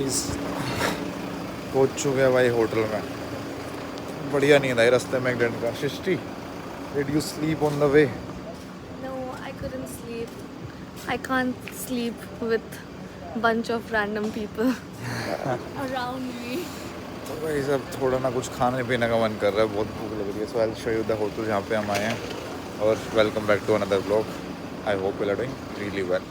Guys पहुंच चुके हैं भाई होटल में। बढ़िया नींद आई रास्ते में एक दिन का। Srishti, did you sleep on the way? No, I couldn't sleep. I can't sleep with bunch of random people around me. तो भाई सब थोड़ा ना कुछ खाने पीने का मन कर रहा है, बहुत भूख लग रही है। So I will show you the hotel जहाँ पे हम आए हैं। और welcome back to another blog. I hope you are doing really well.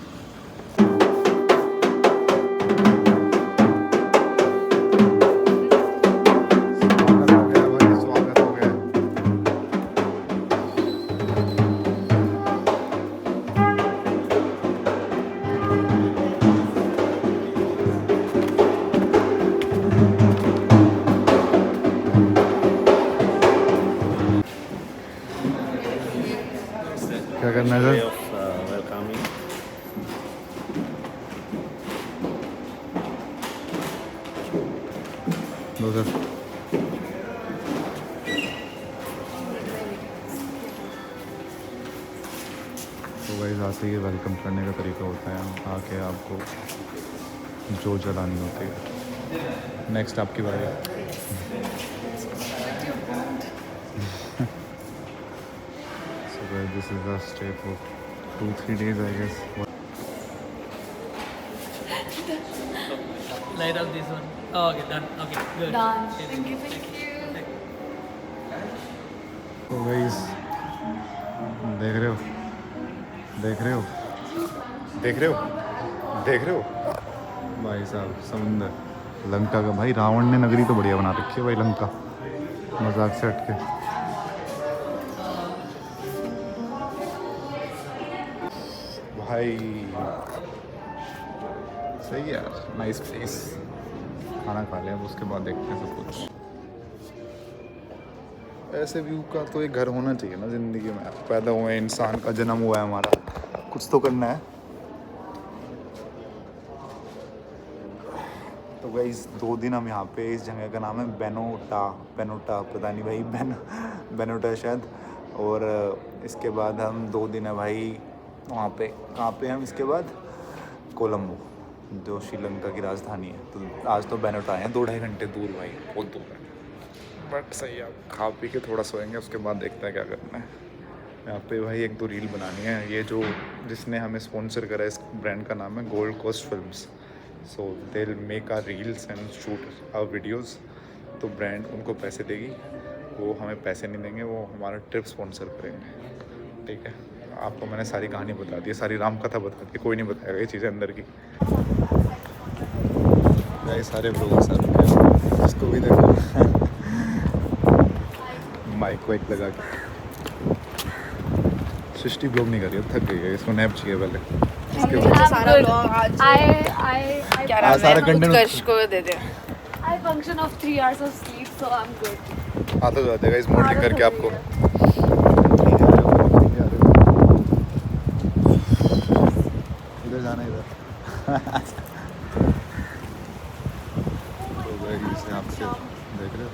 क्या करना है सर? welcoming. दो सर। तो भाई आते ही वेलकम करने का तरीका होता है, आके आपको जो जलानी होती है। नेक्स्ट आपकी बारी है। So guys, this is the stay for 2-3 days I guess. Light up this one. Oh, okay, done. Okay, good. Done. Okay. Thank you, thank you. तो गाइस देख रहे हो, देख रहे हो, देख रहे हो, देख रहे हो भाई साहब समुंदर, लंका का। भाई रावण ने नगरी तो बढ़िया बना रखी है भाई, लंका मजाक से हट के। भाई सही है यार, नाइस प्लेस। खाना खा लिया, अब उसके बाद देखते हैं सब कुछ। ऐसे व्यू का तो एक घर होना चाहिए ना ज़िंदगी में। पैदा हुए इंसान का जन्म हुआ है हमारा, कुछ तो करना है। तो गाइस 2 दिन हम यहाँ पे, इस जगह का नाम है बेनोटा, पता नहीं भाई, बेनोटा शायद। और इसके बाद हम 2 दिन है भाई वहाँ पे। कहाँ पे हम इसके बाद? कोलंबो, जो श्रीलंका की राजधानी है। तो आज तो बेनोटा आए हैं, 2-2.5 घंटे दूर भाई, बहुत दूर है। बट सही है, खा पी के थोड़ा सोएंगे, उसके बाद देखते हैं क्या करना है। यहाँ पे भाई 1-2 रील बनानी है। ये जो जिसने हमें स्पॉन्सर करा है, इस ब्रांड का नाम है Gold Coast films. So they will make our reels and shoot our videos. तो ब्रांड उनको पैसे देगी, वो हमें पैसे नहीं देंगे, वो हमारा ट्रिप स्पॉन्सर करेंगे। ठीक है, आपको मैंने सारी कहानी बता दी, सारी राम कथा बता दी, कोई नहीं बताएगा ये चीज़ें अंदर की। भाई सारे ब्लॉगर सर, इसको भी देखो माइक वाइक लगा के। सृष्टि ब्लॉग नहीं कर रही, थक गई है, इसको नैप चाहिए पहले। इसके बाद सारा vlog आज सारा कंटेंट उत्कर्ष को दे दे। I function of 3 hours of sleep, so I'm good. आता तो आ जाएगा इस मॉर्निंग करके आपको। इधर जाना, इधर। तो गाइस यहाँ से देख रहे हो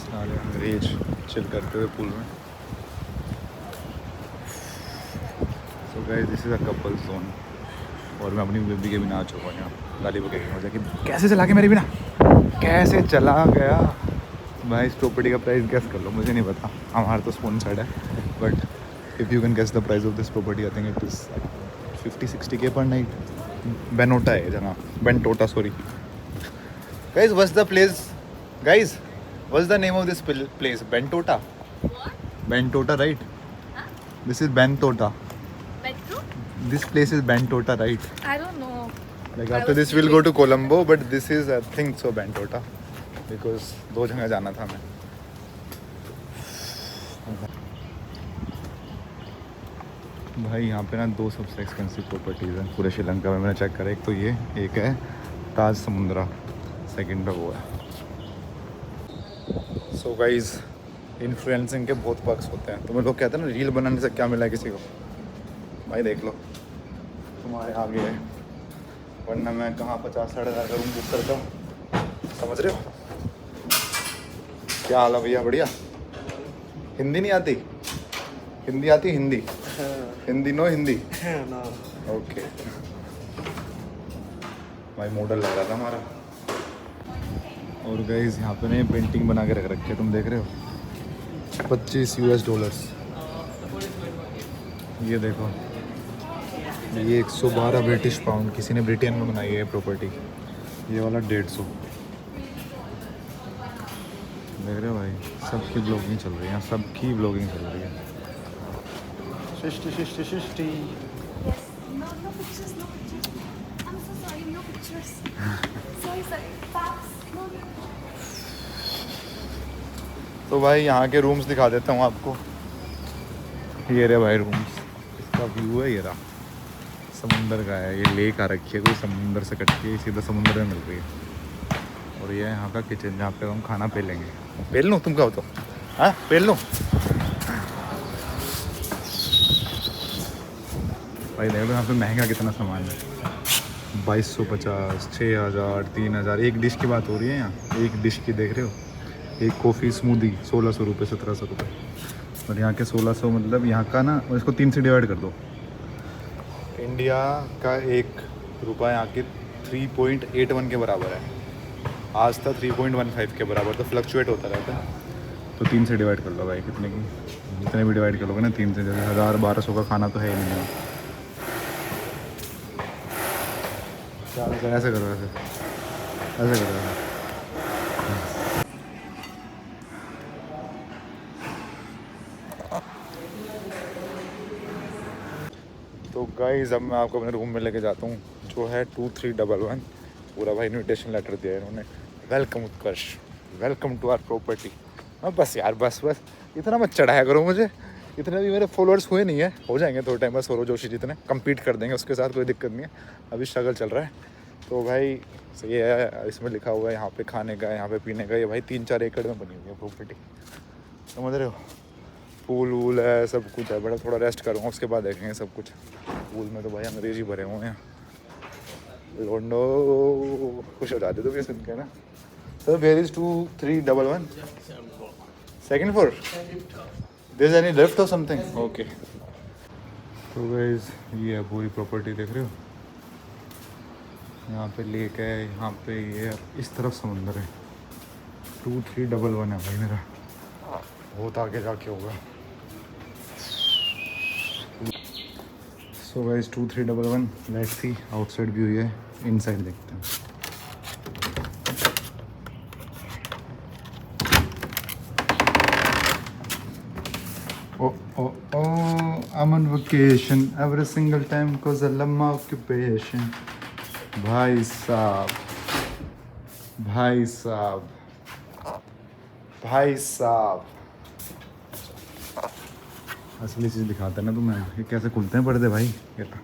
सारे अंग्रेज चिल करते हुए पूल में। So guys this is a couple zone. और मैं अपनी बेबी के बिना आ चुका हूँ यहाँ। गाली बकेगी मुझे कि कैसे चला के मेरे बिना, कैसे चला गया। भाई इस प्रॉपर्टी का प्राइस गेस कर लो, मुझे नहीं पता, हमारा तो स्पॉन्सर्ड है। But if you can guess the price of this property, I think it is 50-60K per night. Benota है जगह, Bentota sorry. Guys what's the place, guys what's the name of this place? Bentota? Bentota right? This is Bentota. Metro? This place is Bentota, right? I don't know. Like I after was this we'll go to sleeping. Colombo, but this is I think so Bentota, because 2 जगह जाना था हमें। भाई यहाँ पे ना 2 सबसे expensive properties हैं पूरे श्रीलंका में। मैंने चेक करा, एक तो ये, एक है ताज समुंद्रा, सेकंड पे वो है। सो गाइज इन्फ्लुएंसिंग के बहुत पर्क्स होते हैं। तो मैं लोग कहते हैं ना रील बनाने से क्या मिला है किसी को, भाई देख लो तुम्हारे आगे है। वरना मैं कहाँ 50-60 हज़ार का रूम बुक करता हूँ, समझ रहे हो? क्या हाल है भैया? बढ़िया। हिंदी नहीं आती? हिंदी आती? Hindi Hindi no Hindi okay. भाई मॉडल लग रहा था हमारा। और गाइस यहाँ पे ने पेंटिंग बना के रख रखी है, तुम देख रहे हो, $25। ये देखो, ये 112 ब्रिटिश पाउंड, किसी ने ब्रिटेन में बनाई है प्रॉपर्टी। ये वाला 150। देख रहे हो भाई, सबकी ब्लॉगिंग चल रही है, सबकी ब्लॉगिंग चल रही है। Shishti Shishti Shishti. No, no pictures, no pictures. I'm so sorry, no pictures. sorry. Facts. No. तो भाई यहाँ के रूम्स दिखा देता हूँ आपको। ये रहे भाई रूम्स, इसका व्यू है, ये रहा समुंदर का है। ये लेक आ रखी है कोई समुंदर से कट के, सीधा समुंदर में मिल रही है। और ये है यहाँ का किचन, जहाँ पे हम खाना पे लेंगे। पेल लूँ, तुम कहो तो, हाँ पेल लूँ भाई। देखो यहाँ पे महंगा कितना सामान है, 2250, 6000, 3000। एक डिश की बात हो रही है यहाँ, एक डिश की देख रहे हो। एक कॉफ़ी स्मूदी 1600 रुपये, 1700 रुपये। और यहाँ के 1600 मतलब यहाँ का ना, इसको 3 से डिवाइड कर दो। इंडिया का ₹1 यहाँ के 3.81 के बराबर है। आज था 3.15 के बराबर, तो फ्लक्चुएट होता रहता है। तो 3 से डिवाइड कर लो भाई, कितने की, जितने भी डिवाइड कर लोगे ना 3 से, जैसे 1000-1200 का खाना तो है ही नहीं। ऐसे करो, ऐसे करो ऐसे। तो गाइस अब मैं आपको अपने रूम में लेके जाता हूँ, जो है 2311। पूरा भाई इन्विटेशन लेटर दिया है इन्होंने, welcome Utkarsh, welcome to our property. बस यार, बस इतना मत चढ़ाया करो मुझे, इतने भी मेरे फॉलोअर्स हुए नहीं है, हो जाएंगे थोड़े टाइम बाद। सौरव जोशी जितने कम्पीट कर देंगे उसके साथ, कोई दिक्कत नहीं है, अभी स्ट्रगल चल रहा है। तो भाई सही है, इसमें लिखा हुआ है यहाँ पे खाने का, यहाँ पे पीने का। ये भाई 3-4 एकड़ में बनी हुई है प्रॉपर्टी, समझ रहे हो। पूल वूल है, सब कुछ है। बड़ा थोड़ा रेस्ट करूँगा, उसके बाद देखेंगे सब कुछ। पूल में तो भाई अंग्रेजी भरे हुए हैं, लोंडो खुश हो जाते तो भी सुन के ना। Sir where is 2311 second floor, there is any lift और समथिंग? ओके। तो गाइस ये है पूरी प्रॉपर्टी, देख रहे हो। यहाँ पे लेक है, यहाँ पे ये इस तरफ समुंदर है। 2311 है भाई मेरा, बहुत आगे जाके होगा। So guys 2311, let's see. Outside view है, इनसाइड देखते हैं। I'm on vacation every single time cause I love my occupation। भाई साहब, भाई साहब, भाई साहब, असली चीज़ दिखाते हैं ना तुम्हें। ये कैसे खुलते हैं पर्दे भाई, ये था।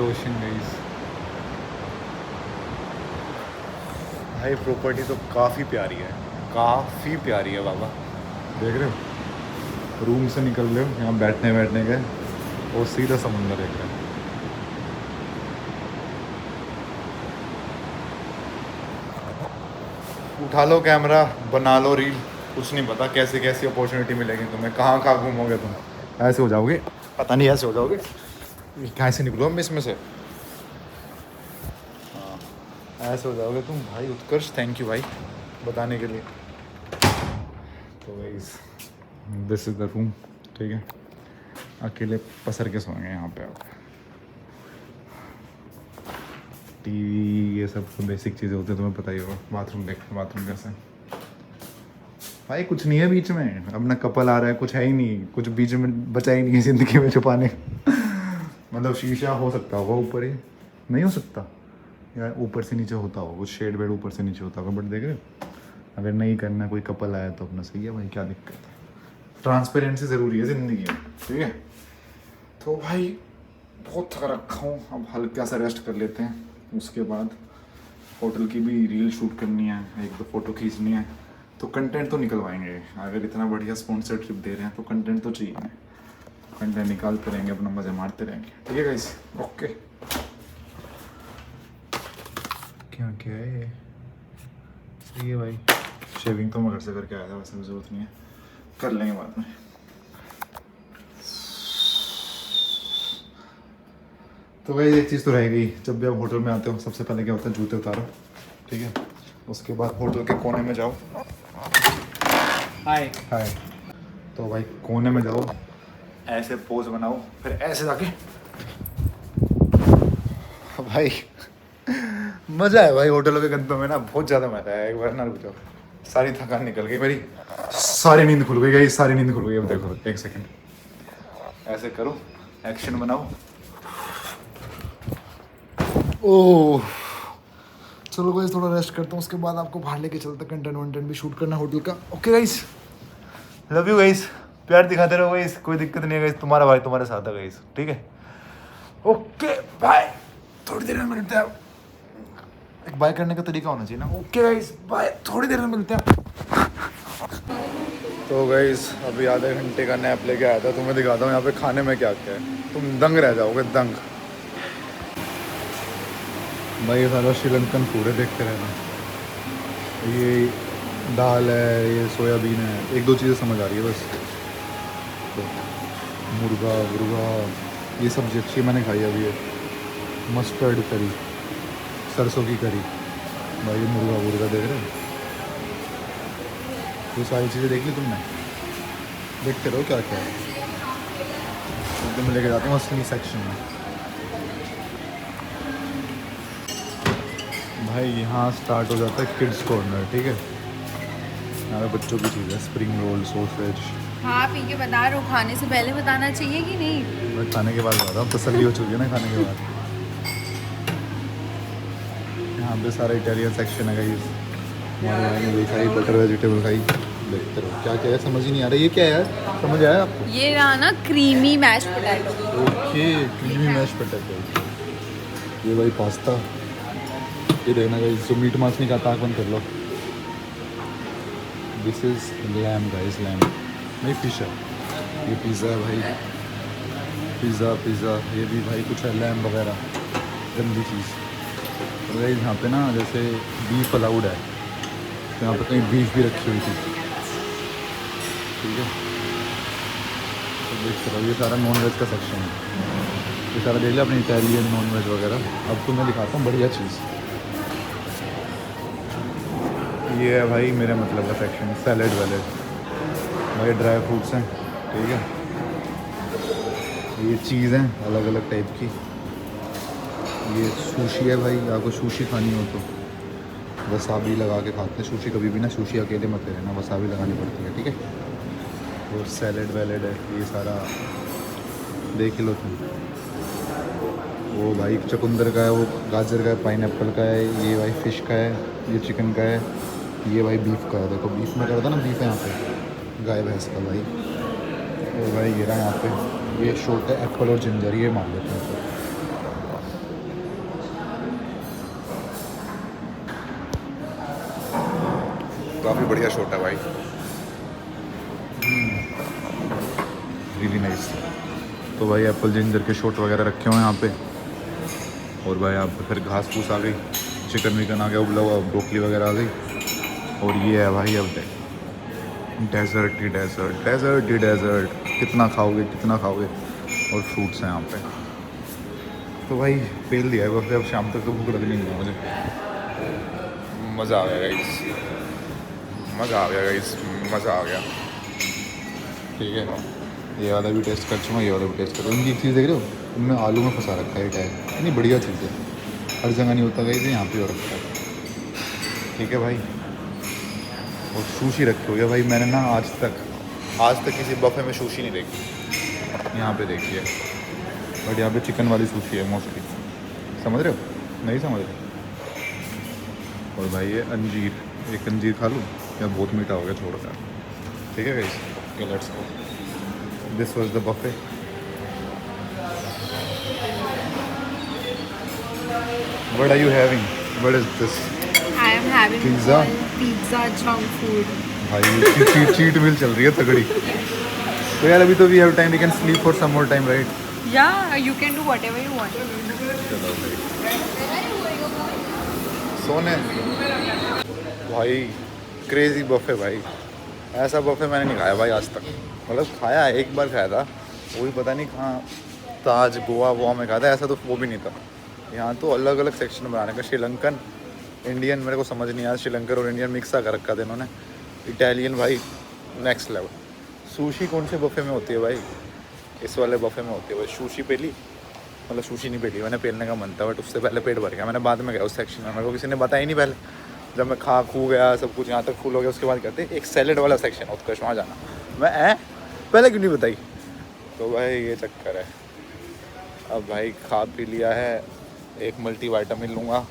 Ocean guys. भाई प्रॉपर्टी तो काफ़ी प्यारी है, काफ़ी प्यारी है बाबा। देख रहे हो, रूम से निकल रहे हो, यहाँ बैठने गए और सीधा समुंदर देख रहे हो। उठा लो कैमरा, बना लो रील, कुछ नहीं पता कैसे कैसी अपॉर्चुनिटी मिलेगी तुम्हें, कहाँ कहाँ घूमोगे तुम। ऐसे हो जाओगे, पता नहीं ऐसे हो जाओगे। कहाँ से निकलो हम इसमें से, हाँ ऐसे हो जाओगे तुम भाई। उत्कर्ष थैंक यू भाई बताने के लिए। तो guys this is the room, ठीक है। अकेले पसर के सोएंगे यहाँ पे आप। टीवी ये सब तो बेसिक चीज़ें होती है, तुम्हें पता ही होगा। बाथरूम देखते, बाथरूम कैसे भाई, कुछ नहीं है बीच में। अपना कपल आ रहा है, कुछ है ही नहीं, कुछ बीच में बचा ही नहीं है ज़िंदगी में छुपाने। मतलब शीशा हो सकता होगा ऊपर, ही नहीं हो सकता यार, ऊपर से नीचे होता होगा कुछ, शेड वेड ऊपर से नीचे होता होगा। बट देख रहे हो, अगर नहीं करना, कोई कपल आया तो अपना सही है भाई, क्या दिक्कत है। ट्रांसपेरेंसी ज़रूरी है ज़िंदगी में, ठीक है। तो भाई बहुत थका रखा हूँ, अब हल्का सा रेस्ट कर लेते हैं। उसके बाद होटल की भी रील शूट करनी है, 1-2 फ़ोटो खींचनी है, तो कंटेंट तो निकलवाएंगे। अगर इतना बढ़िया स्पॉन्सर ट्रिप दे रहे हैं तो कंटेंट तो चाहिए। कंटेंट निकालते रहेंगे, अपना मज़े मारते रहेंगे, ठीक है गाइस। ओके। क्या क्या है ये, सही है भाई। शेविंग तो मैं घर से करके आया था, वैसे भी ज़रूरत नहीं है। कर लेंगे बाद में। तो भाई एक चीज़ तो रह गई, जब भी आप होटल में आते हो सबसे पहले क्या होता है, जूते उतारो, ठीक है। उसके बाद होटल के कोने में जाओ, Hi. हाय, तो भाई कोने में जाओ, ऐसे पोज बनाओ, फिर ऐसे जाके भाई मज़ा है भाई होटलों के गंदों में ना, बहुत ज़्यादा मज़ा है। एक बार ना रुक जाओ, सारी थकान निकल गई मेरी, सारी नींद खुल गई, सारी नींद खुल गई। अब देखो एक सेकंड, ऐसे करो, एक्शन बनाओ। ओह चलो गाइस थोड़ा रेस्ट करता हूँ, उसके बाद आपको बाहर लेके चलते, कंटेंट वंटेंट भी शूट करना होटल का। Okay guys, love you guys, प्यार दिखाते रहो गाइस, कोई दिक्कत नहीं है गाइस, तुम्हारा भाई तुम्हारे साथ है गाइस, ठीक है। ओके बाय, थोड़ी देर में मिलते हैं। एक बाय करने का तरीका होना चाहिए ना। ओके गाइस बाय, थोड़ी देर में मिलते हैं। तो गाइस अभी आधे घंटे का नैप लेके आया था, तुम्हें दिखाता हूँ यहाँ पे खाने में क्या क्या है, तुम दंग रह जाओगे, दंग। भाई ये सारा श्रीलंकन फूड है, देखते रहना। ये दाल है, ये सोयाबीन है, एक दो चीज़ें समझ आ रही है बस। तो मुर्गा मुर्गा ये सब्ज़ी अच्छी मैंने खाई अभी है, मस्टर्ड करी, सरसों की करी। भाई ये मुर्गा मुर्गा देख रहे हो, ये सारी चीज़ें देख ली तुमने, देखते रहो क्या क्या है। एकदम लेके जाता हूँ असली सेक्शन में। भाई यहाँ स्टार्ट हो जाता है किड्स कॉर्नर, ठीक है। यहाँ पे बच्चों की चीज़ है, स्प्रिंग रोल, सॉसेज। हाँ पी के बता रहा हूँ, खाने से पहले बताना चाहिए कि नहीं? मैं खाने के बाद बता रहा हूँ, तसल्ली हो चुकी है ना खाने के बाद। यहाँ पे सारा इटालियन सेक्शन है गाइस। हमारे भाई ने ये खाई, बटर वेजिटेबल खाई, देखते रहो क्या क्या है, समझ ही नहीं आ रहा ये क्या है, समझ आया आपको? ये रहा ना creamy mash potato. Okay, creamy mash potato. ये भाई पास्ता, ये देखना गाइस, जो मीट मांस नहीं खाता आँख बंद कर लो। This is lamb guys, lamb नहीं, फिश है। ये पिज़्ज़ा है भाई, पिज़्ज़ा ये भी भाई कुछ है, लैम वगैरह, गंदी चीज़। तो गाइस यहाँ पे ना जैसे बीफ अलाउड है, तो यहाँ पे कहीं बीफ भी रखी हुई थी, ठीक है। तो देख रहा हूँ ये सारा नॉन वेज का सेक्शन है, ये सारा देख लिया अपने इटालियन नॉन वेज वगैरह। अब तो मैं दिखाता हूँ बढ़िया चीज़, ये है भाई मेरे मतलब का सेक्शन, सैलेड वैलेड, भाई ड्राई फ्रूट्स हैं, ठीक है। ये चीज़ हैं अलग अलग टाइप की, ये सुशी है भाई, आपको सुशी खानी हो तो वसाबी लगा के खाते हैं। सुशी कभी भी ना, सुशी अकेले मत लेना, वसाबी लगानी पड़ती है, ठीक है। और सैलेड वैलेड है, ये सारा देख लो तुम। वो भाई चुकंदर का है, वो गाजर का है, पाइनएप्पल का है, ये भाई फ़िश का है, ये चिकन का है, ये भाई बीफ का है। देखो बीफ में करता ना, बीफ है यहाँ पे, गाय भैंस का भाई। और भाई ये रहा यहाँ पे, ये शॉट है एप्पल और जिंजर, ये मान लेते हैं। काफ़ी बढ़िया शॉट है भाई, रियली नाइस। तो भाई एप्पल जिंजर के शॉट वगैरह रखे हुए हैं यहाँ पे। और भाई यहाँ पे फिर घास फूस आ गई, चिकन विकन आ गया, उबला हुआ ब्रोकली वगैरह आ गई। और ये है भाई अब डेजर्ट ही डेजर्ट, डेजर्ट ही डेजर्ट, कितना खाओगे कितना खाओगे। और फ्रूट्स हैं यहाँ पे। तो भाई पेल दिया है बस, अब शाम तक तो भूख लगनी नहीं है मुझे। मज़ा आ गया गाइस, मज़ा आ गया गाइस, मज़ा आ गया, ठीक है। ये वाला भी टेस्ट कर चुका, ये वाला भी टेस्ट कर। उनकी एक चीज़ देख रहे हो, उनमें आलू में फंसा रखा है, क्या है, इतनी बढ़िया चीज़ है, हर जगह नहीं होता गाइस, यहाँ पे हो रखा है, ठीक है भाई। और सुशी रखी हुई है भाई, मैंने ना आज तक किसी बफे में सुशी नहीं देखी, यहाँ पे देखी है। बट यहाँ पे चिकन वाली सुशी है मोस्टली, समझ रहे हो, नहीं समझ रहे। और भाई ये अंजीर, एक अंजीर खा लूँ या बहुत मीठा हो गया, छोड़ कर, ठीक है guys. Okay let's go, this was the buffet. What are you having, what is this? I am having Pizza? all pizza junk food. भाई चीट मील चल रही है तगड़ी। तो यार अभी तो we have time, we can sleep for some more time, right? Yeah, you can do whatever you want. चलो सोने भाई, क्रेजी बफे भाई, ऐसा बफे मैंने नहीं खाया भाई आज तक। मतलब खाया है, एक बार खाया था, वो भी पता नहीं कहाँ, ताज गोवा में खाया था, ऐसा तो वो भी नहीं था। यहाँ तो अलग अलग सेक्शन बनाने का, श्रीलंकन इंडियन मेरे को समझ नहीं आया, श्रीलंकन और इंडियन मिक्सा कर रखा था इन्होंने। इटालियन भाई नेक्स्ट लेवल। सुशी कौन से बफे में होती है भाई? इस वाले बफे में होती है भाई। सुशी पेली, मतलब सुशी नहीं पेली, मैंने पेलने का मन था बट उससे पहले पेट भर गया। मैंने बाद में गया उस सेक्शन में, मेरे को किसी ने बताया ही नहीं पहले। जब मैं खा खू गया सब कुछ यहाँ तक फुल हो गया, उसके बाद कहते एक सैलेड वाला सेक्शन है उत्कर्ष, वहाँ जाना। मैं पहले क्यों नहीं बताई? तो भाई ये चक्कर है। अब भाई खा पी लिया है, एक मल्टी वाइटामिन लूँगा,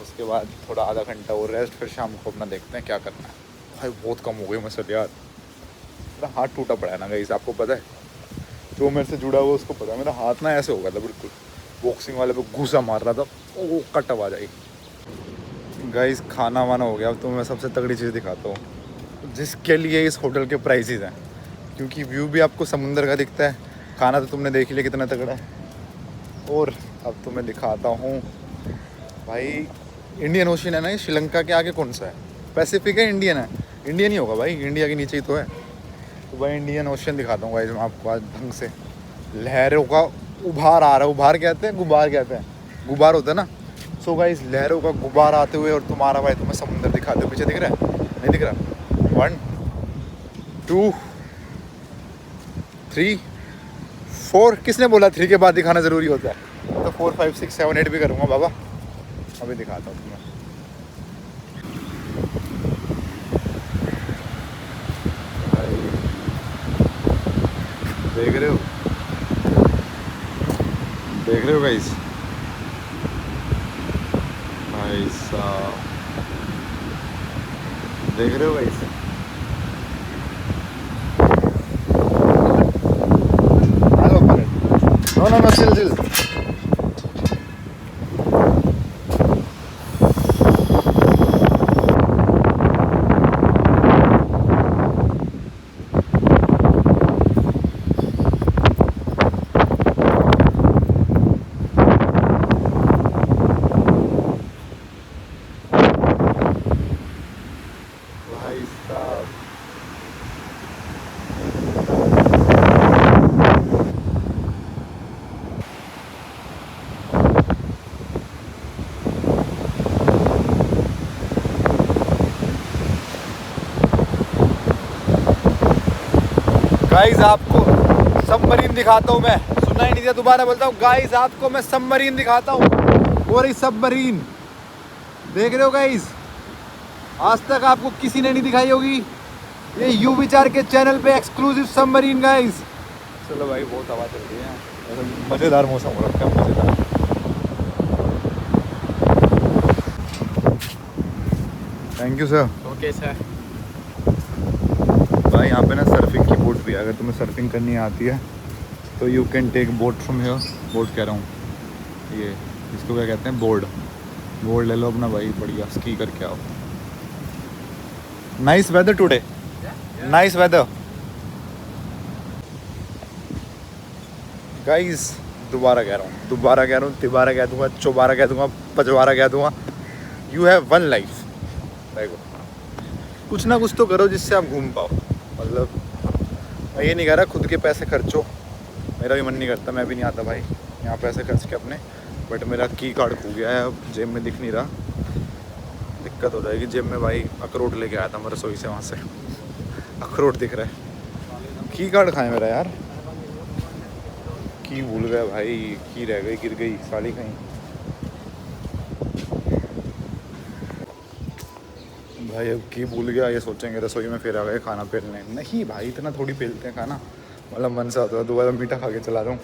उसके बाद थोड़ा आधा घंटा और रेस्ट, फिर शाम को अपना देखते हैं क्या करना है। भाई बहुत कम हो गई मसल यार, मेरा हाथ टूटा पड़ा है ना गाइस, आपको पता है? जो मेरे से जुड़ा हुआ उसको पता है, मेरा हाथ ना ऐसे हो गया था बिल्कुल, बॉक्सिंग वाले पे घूसा मार रहा था, वो कट आ जाएगी। गाइस खाना वाना हो गया, अब तो मैं सबसे तगड़ी चीज़ दिखाता हूँ जिसके लिए इस होटल के प्राइसेस हैं, क्योंकि व्यू भी आपको समुंदर का दिखता है, खाना तो तुमने देख लिया कितना तगड़ा है। और अब तो मैं दिखाता हूँ भाई, इंडियन ओशन है ना ये, श्रीलंका के आगे कौन सा है? पैसिफिक है, इंडियन है? इंडियन ही होगा भाई, इंडिया के नीचे ही तो है। तो भाई इंडियन ओशन दिखाता हूँ भाई मैं आपको आज ढंग से। लहरों का उभार आ रहा है, उभार कहते हैं, गुबार कहते हैं, गुबार होता है ना। सो गाइस लहरों का गुबार आते हुए, और तुम्हारा भाई तुम्हें समुंदर दिखाते हुए, पीछे दिख रहा है? नहीं दिख रहा? 1 2 3 4, किसने बोला 3 के बाद दिखाना ज़रूरी होता है? तो 4 5 6 7 8 भी करूँगा बाबा। अभी दिखाता हूँ तुम्हें। देख रहे हो, देख रहे हो गाइस? भाई साहब देख रहे हो guys? Hello no chill. Guys आपको सबमरीन दिखाता हूँ मैं, सुनना ही नहीं दिया, दोबारा बोलता हूँ गाइस आपको मैं सबमरीन दिखाता हूँ। और इस सबमरीन देख रहे हो गाइस, आज तक आपको किसी ने नहीं दिखाई होगी, ये यू विचार के चैनल पे एक्सक्लूसिव सबमरीन गाइस। चलो भाई बहुत हवा चल रही है, मज़ेदार मौसम हो रखा है, मज़ेदार। Thank you sir. Okay sir. भाई यहाँ पे ना सर्फिंग की बोट भी है, अगर तुम्हें सर्फिंग करनी आती है तो you can take boat from here. Boat कह रहा हूँ, ये इसको क्या कहते हैं, बोर्ड ले लो अपना भाई, बढ़िया स्की करके आओ। Nice weather today, nice weather guys. दोबारा कह रहा हूँ, तिबारा कह दूँगा, चौबारा कह दूँगा, पचवारा कह दूँगा, यू हैव 1 लाइफ। देखो कुछ ना कुछ तो करो जिससे आप घूम पाओ। मतलब मैं ये नहीं कह रहा खुद के पैसे खर्चो, मेरा भी मन नहीं करता, मैं भी नहीं आता भाई यहाँ पैसे खर्च के अपने, बट मेरा की कार्ड खो गया है, अब जेब में दिख नहीं रहा, दिक्कत हो जाएगी। जेब में भाई अखरोट लेके आया था मैं रसोई से, वहाँ से अखरोट दिख रहा है। की कार्ड खाए मेरा यार, की भूल गया भाई, की रह गई, गिर गई साली कहीं। भाई अब की भूल गया, ये सोचेंगे रसोई में फिर आ गए खाना पेलने। नहीं भाई इतना थोड़ी पेलते हैं खाना, मतलब मन से आता है, दोबारा मीठा खा के चला रहा हूँ,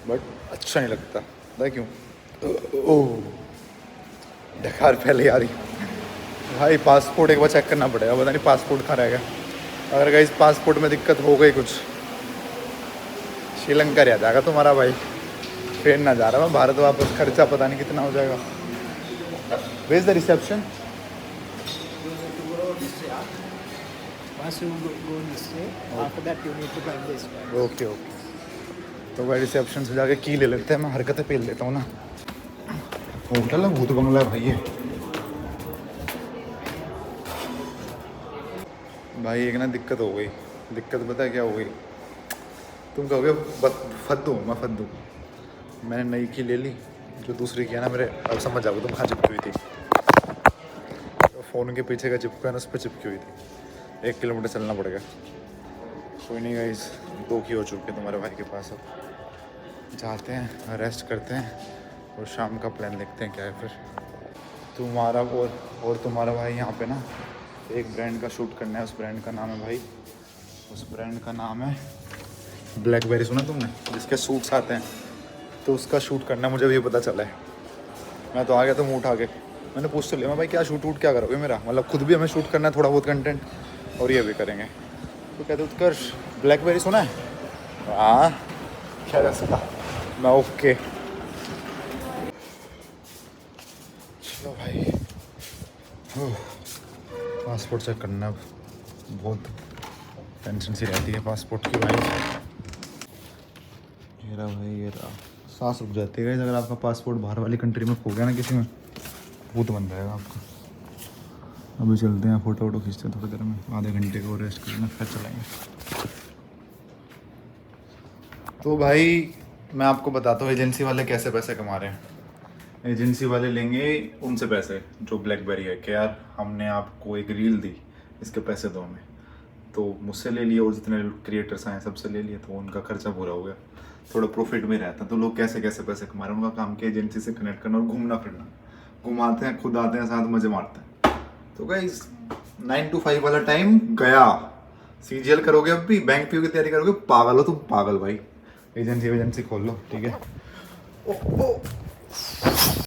बट अच्छा नहीं लगता, पता है क्यों? ओह डकार पहले आ रही भाई। पासपोर्ट एक बार चेक करना पड़ेगा, पता नहीं पासपोर्ट कहाँ रह गया। अगर गाइस पासपोर्ट में दिक्कत हो गई कुछ, श्रीलंका रह जाएगा तुम्हारा भाई, ट्रेन ना जा रहा मैं भारत वापस, खर्चा पता नहीं कितना हो जाएगा। Where is the reception? Once you go this way, after that you need to climb this way. Okay तो भाई रिसेप्शन से जाके की ले लेते हैं, मैं हरकतें पेल लेता हूँ ना। होटल है, भूत बंगला है भाई ये। भाई एक ना दिक्कत हो गई। दिक्कत पता है क्या हो गई? तुम कहोगे फद्दू, मैं फद्दू। मैंने नई की ले ली, जो दूसरी की है ना मेरे, अब समझ जाओगे तुम कहाँ चिपकी हुई थी। तो फ़ोन के पीछे का चिपका है ना, उस पर चिपकी हुई थी। 1 किलोमीटर चलना पड़ेगा। कोई नहीं गाइस, 2 की हो चुकी है तुम्हारे भाई के पास। अब जाते हैं, रेस्ट करते हैं और शाम का प्लान देखते हैं क्या है फिर। तुम्हारा और तुम्हारा भाई यहाँ पे ना एक ब्रांड का शूट करना है। उस ब्रांड का नाम है भाई, उस ब्रांड का नाम है ब्लैकबेरी। सुना तुमने? जिसके सूट्स आते हैं, तो उसका शूट करना मुझे भी पता चला है। मैं तो आ गया था मुँह उठा के। मैंने पूछ तो लिया, मैं भाई क्या शूट क्या करोगे मेरा, मतलब खुद भी हमें शूट करना है थोड़ा बहुत कंटेंट, और ये भी करेंगे। तो कहते उत्कर्ष ब्लैकबेरी सुना है? हाँ क्या कर सकता मैं, ओके चलो भाई। पासपोर्ट चेक करना है, बहुत टेंशन सी रहती है पासपोर्ट की भाई। ये रहा भाई, ये रहा। सांस रुक जाती है अगर आपका पासपोर्ट बाहर वाली कंट्री में खो गया ना किसी में, भूत बन जाएगा आपका। अभी चलते हैं, फ़ोटो वोटो खींचते हैं थोड़ी देर में, आधे घंटे को रेस्ट करना फिर चलाएंगे। तो भाई मैं आपको बताता हूँ एजेंसी वाले कैसे पैसे कमा रहे हैं। एजेंसी वाले लेंगे उनसे पैसे जो ब्लैकबेरी है कि यार हमने आपको एक रील दी, इसके पैसे दो हमें। तो मुझसे ले लिए और जितने क्रिएटर्स आए सबसे ले लिए, तो उनका खर्चा पूरा हो गया, थोड़ा प्रॉफिट में रहता। तो लोग कैसे कैसे पैसे कमा रहे हैं, उनका काम किया एजेंसी से कनेक्ट करना और घूमना फिरना। घुमाते हैं, खुद आते हैं, साथ मजे मारते हैं। तो गाइस 9 to 5 वाला टाइम गया। CGL करोगे, अब भी बैंक पीओ की तैयारी करोगे, पागल हो तुम, पागल भाई। एजेंसी खोल लो, ठीक है। ओ